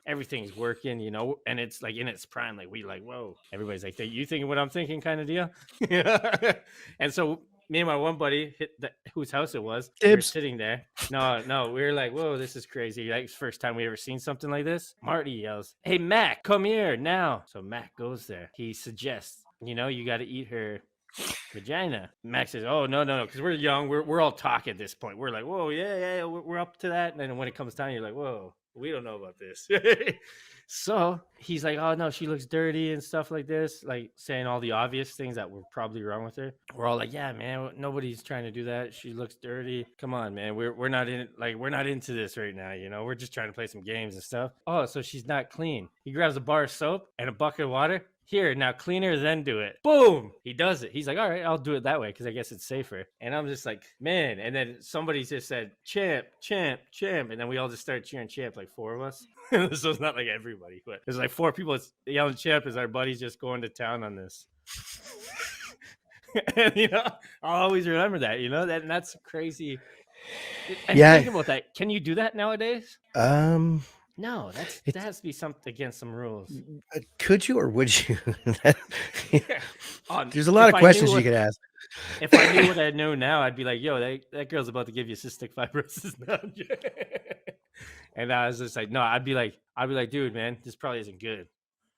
everything's working, and it's like in its prime. Like, we like, whoa. Everybody's like, you thinking what I'm thinking kind of deal? And so me and my one buddy whose house it was. We were sitting there. No, we were like, whoa, this is crazy. Like, it's the first time we ever seen something like this. Marty yells, hey, Mac, come here now. So Mac goes there. He suggests, you got to eat her vagina. Mac says, oh, no, because we're young. We're all talking at this point. We're like, whoa, yeah, we're up to that. And then when it comes time, you're like, whoa, we don't know about this. So he's like, oh, no, she looks dirty and stuff like this, like saying all the obvious things that were probably wrong with her. We're all like, yeah, man, nobody's trying to do that. She looks dirty. Come on, man. We're not into this right now. We're just trying to play some games and stuff. Oh, so she's not clean. He grabs a bar of soap and a bucket of water, here, now cleaner, then do it. Boom, he does it. He's like, all right, I'll do it that way because I guess it's safer. And I'm just like, man. And then somebody just said, champ, champ, champ. And then we all just started cheering champ, like 4 of us. So it's not like everybody, but there's like 4 people yelling champ as our buddies just going to town on this. And, you know, I'll always remember that, you know, and that's crazy. And think about that. Can you do that nowadays? No, that has to be something against some rules. Could you or would you? Yeah. There's a lot of questions you could ask. If I knew what I know now, I'd be like, yo, that girl's about to give you cystic fibrosis now. And I was just like, no, I'd be like, dude, man, this probably isn't good.